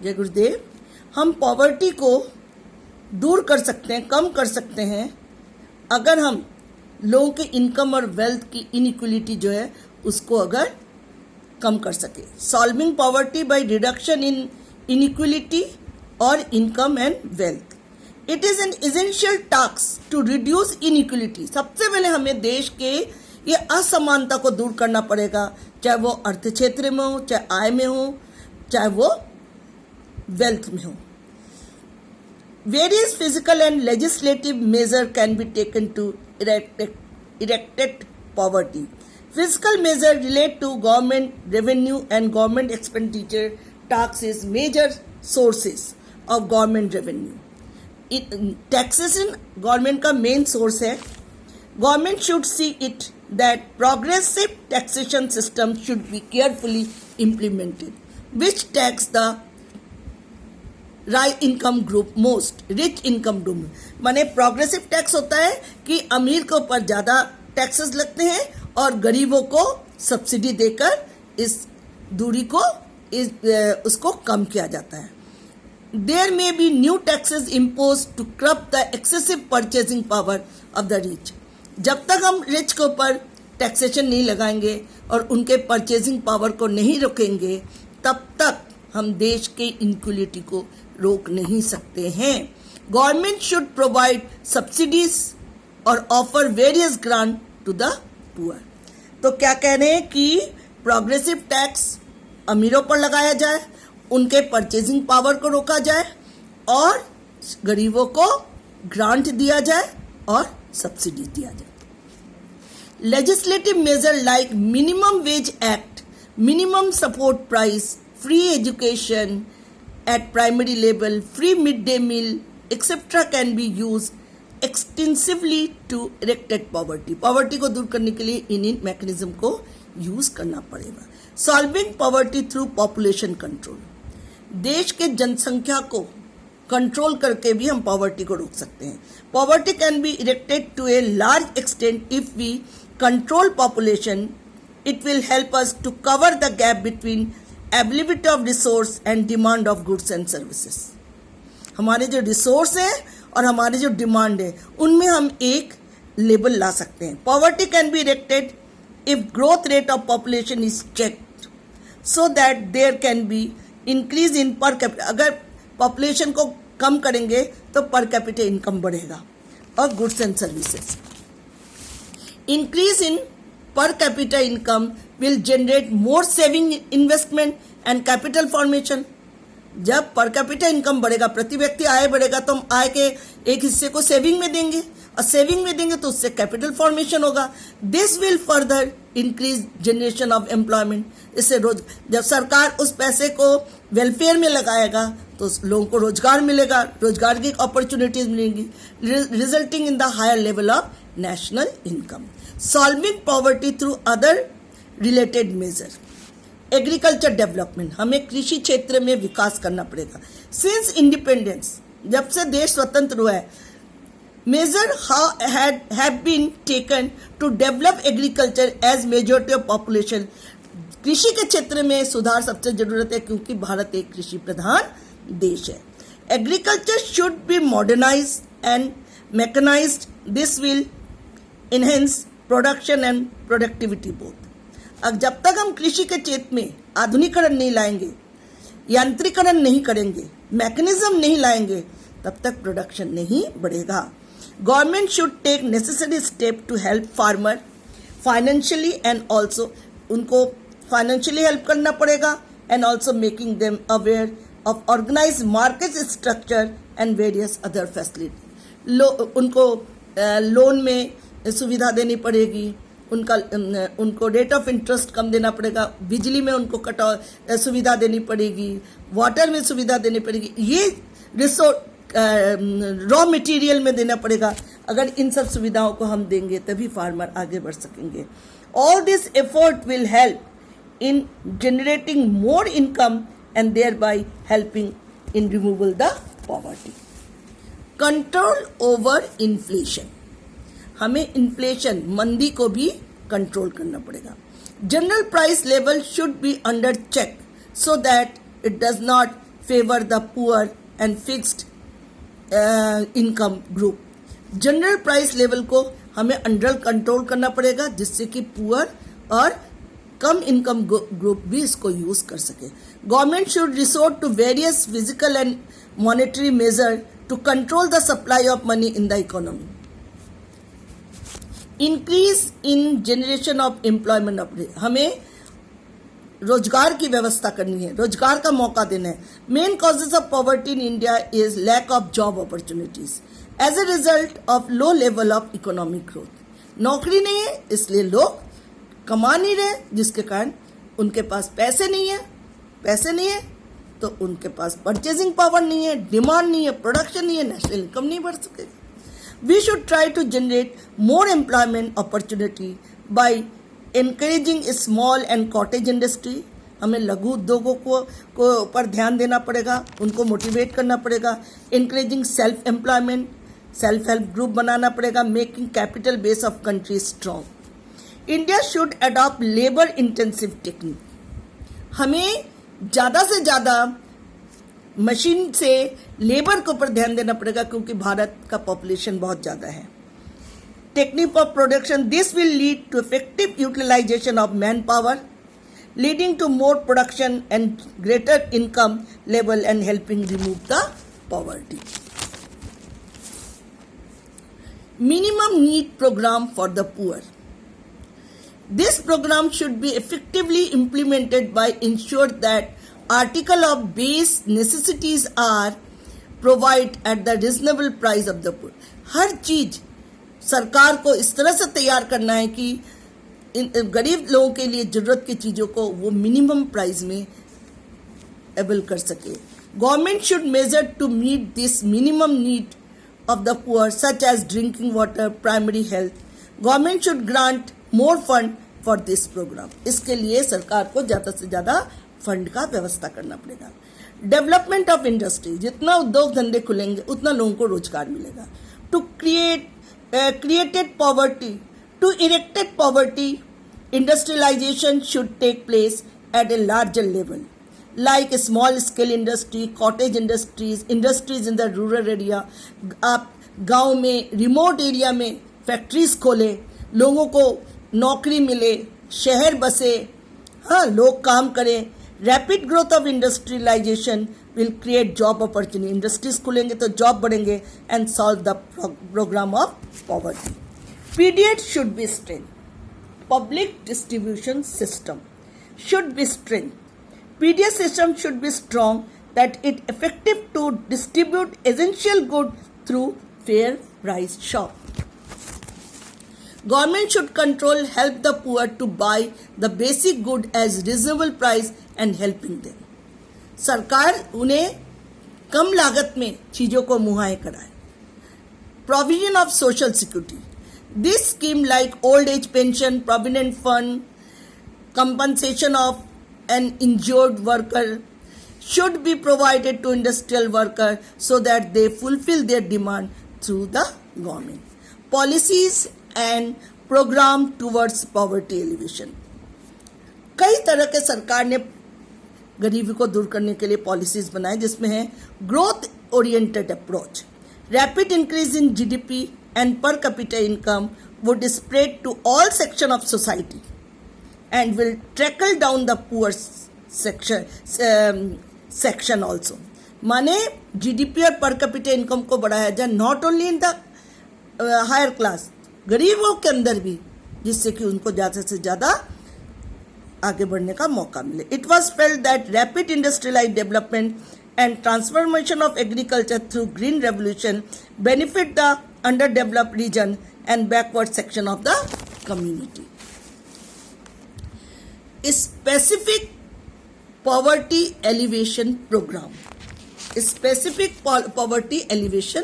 जय गुरुदेव। हम पॉवर्टी को दूर कर सकते हैं, कम कर सकते हैं अगर हम लोगों के इनकम और वेल्थ की इनइक्वलिटी जो है उसको अगर कम कर सके। Solving poverty by reduction in inequality और income and wealth. It is an essential task to reduce inequality. सबसे पहले हमें देश के ये असमानता को दूर करना पड़ेगा, चाहे वो अर्थ क्षेत्र में हो, चाहे आय में हो, चाहे वो वेल्थ में हो। Various physical and legislative measures can be taken to eradicate poverty. Physical measures relate to government revenue and government expenditure. Taxes major sources of government revenue. Taxation government का main source है. Government should see it that progressive taxation system should be carefully implemented, which tax the right income group most, rich income group. माने progressive tax होता है कि अमीर के ऊपर ज़्यादा टैक्सेस लगते हैं और गरीबों को सब्सिडी देकर इस दूरी को उसको कम किया जाता है। There may be new taxes impose to curb the excessive purchasing power of the rich. जब तक हम रिच के ऊपर टैक्सेशन नहीं लगाएंगे और उनके परचेजिंग पावर को नहीं रोकेंगे, तब तक हम देश के इनइक्वलिटी को रोक नहीं सकते हैं। गवर्नमेंट शुड प्रोवाइड सब्सिडीज और offer various grant to the poor. तो क्या कह रहे हैं कि प्रोग्रेसिव टैक्स अमीरों पर लगाया जाए, उनके परचेजिंग पावर को रोका जाए और गरीबों को ग्रांट दिया जाए और सब्सिडी दिया जाए। Legislative measure like minimum wage act, minimum support price, free education at primary level, free midday meal, etc. can be used extensively to eradicate poverty. Poverty को दूर करने के लिए इन मैकेनिज्म को यूज करना पड़ेगा। Solving poverty through population control. देश के जनसंख्या को कंट्रोल करके भी हम पॉवर्टी को रोक सकते हैं। Poverty can be eradicted to a large extent if we control population. It will help us to cover the gap between availability of resource and demand of goods and services. हमारे जो resource है और हमारे जो demand है उनमें हम एक लेवल ला सकते हैं। Poverty can be erected if growth rate of population is checked so that there can be increase in per capita. अगर पॉपुलेशन को कम करेंगे तो पर कैपिटा इनकम बढ़ेगा और goods and services. Increase in per capita income will generate more saving, investment and capital formation. जब per capita income बढ़ेगा, प्रति व्यक्ति आय बढ़ेगा, तो हम आय के एक हिस्से को सेविंग में देंगे और सेविंग में देंगे तो उससे कैपिटल फॉर्मेशन होगा। This will further increase generation of employment. इससे जब सरकार उस पैसे को वेलफेयर में लगाएगा तो लोगों को रोजगार मिलेगा, रोजगार की अपॉर्चुनिटीज मिलेंगी, resulting in the higher level of national income. Solving poverty through other related measure. Agriculture development, हमें कृषि क्षेत्र में विकास करना पड़ेगा। सिंस इंडिपेंडेंस, जब से देश स्वतंत्र हुआ है, measure have been taken to develop agriculture as majority of population. कृषि के क्षेत्र में सुधार सबसे जरूरत है क्योंकि भारत एक कृषि प्रधान देश है। Agriculture should be modernize and mechanized. This will enhance production and productivity both. अब जब तक हम कृषि के क्षेत्र में आधुनिकीकरण नहीं लाएंगे, यांत्रिकरण नहीं करेंगे, मैकेनिज्म नहीं लाएंगे, तब तक प्रोडक्शन नहीं बढ़ेगा। Government should take necessary step to help farmer financially and also, उनको फाइनेंशियली हेल्प करना पड़ेगा and also making them aware of organize market structure and various other facility. उनको लोन में सुविधा देनी पड़ेगी, उनको रेट ऑफ इंटरेस्ट कम देना पड़ेगा, बिजली में उनको सुविधा देनी पड़ेगी, वाटर में सुविधा देनी पड़ेगी, ये रॉ मटेरियल में देना पड़ेगा। अगर इन सब सुविधाओं को हम देंगे तभी फार्मर आगे बढ़ सकेंगे। All this effort will help in generating more income and thereby helping in removal the poverty. Control over inflation, हमें इन्फ्लेशन मंदी को भी कंट्रोल करना पड़ेगा। General price level should be under check so that it does not favor the poor and fixed income group. General price level को हमें under control करना पड़ेगा जिससे कि पुअर और कम इनकम ग्रुप भी इसको यूज कर सके. Government should resort to various physical and monetary measure to control the supply of money in the economy. Increase in generation of employment update. हमें रोजगार की व्यवस्था करनी है, रोजगार का मौका देना है. Main causes of poverty in India is lack of job opportunities as a result of low level of economic growth. नौकरी नहीं है इसलिए लोग कमा नहीं रहे, जिसके कारण उनके पास पैसे नहीं है तो उनके पास परचेजिंग पावर नहीं है, डिमांड नहीं है, प्रोडक्शन नहीं है, नेशनल इनकम नहीं बढ़ सकेगी. We should try to generate more employment opportunity by encouraging small and cottage industry. हमें लघु उद्योगों को पर ध्यान देना पड़ेगा, उनको मोटिवेट करना पड़ेगा. Encouraging self employment, self help group बनाना पड़ेगा. Making capital base of country strong. India should adopt labour intensive technique. हमें ज़्यादा से ज़्यादा मशीन से लेबर के ऊपर ध्यान देना पड़ेगा क्योंकि भारत का पॉपुलेशन बहुत ज़्यादा है. Technique of production, this will lead to effective utilisation of man power, leading to more production and greater income level and helping remove the poverty. Minimum need program for the poor. This program should be effectively implemented by ensure that article of base necessities are provided at the reasonable price of the poor. हर चीज सरकार को इस तरह से तैयार करना है कि गरीब लोगों के लिए जरूरत की चीजों को वो मिनिमम प्राइस में अवेल कर सके. Government should measure to meet this minimum need of the poor such as drinking water, primary health. Government should grant more fund for this programme. इसके लिए सरकार को ज्यादा से ज्यादा फंड का व्यवस्था करना पड़ेगा. डेवलपमेंट ऑफ इंडस्ट्री, जितना उद्योग धंधे खुलेंगे उतना लोगों को रोजगार मिलेगा. To created poverty, to eradicate poverty, industrialization should take place at a larger level, like small scale industry, cottage industries, industries in the rural area. आप गांव में, रिमोट एरिया में फैक्ट्रीज खोले, लोगों को नौकरी मिले, शहर बसे, हाँ लोग काम करें. Rapid growth of industrialisation will create job opportunity. Industries खुलेंगे तो जॉब बढ़ेंगे and solve the program of poverty. PDS should be strengthened. Public distribution system should be strengthened. PDS system should be strong that it effective to distribute essential good through fair price shop. Government should control help the poor to buy the basic good as reasonable price and helping them. सरकार उन्हें कम लागत में चीजों को मुहैया कराए. Provision of social security. This scheme like old age pension, provident fund, compensation of an injured worker should be provided to industrial workers so that they fulfill their demand through the government. Policies and program towards poverty alleviation. कई तरह के सरकार ने गरीबी को दूर करने के लिए पॉलिसीज बनाए जिसमें है growth oriented approach. Rapid increase in GDP and per capita income would spread to all section of society and will trickle down the poor section also. माने GDP और per capita income को बढ़ाया जाए not only in the higher class, गरीबों के अंदर भी, जिससे कि उनको ज़्यादा से ज़्यादा आगे बढ़ने का मौका मिले. It was felt that rapid industrialized development and transformation of agriculture through green revolution benefit the underdeveloped region and backward section of the community. Specific poverty alleviation program. Specific poverty alleviation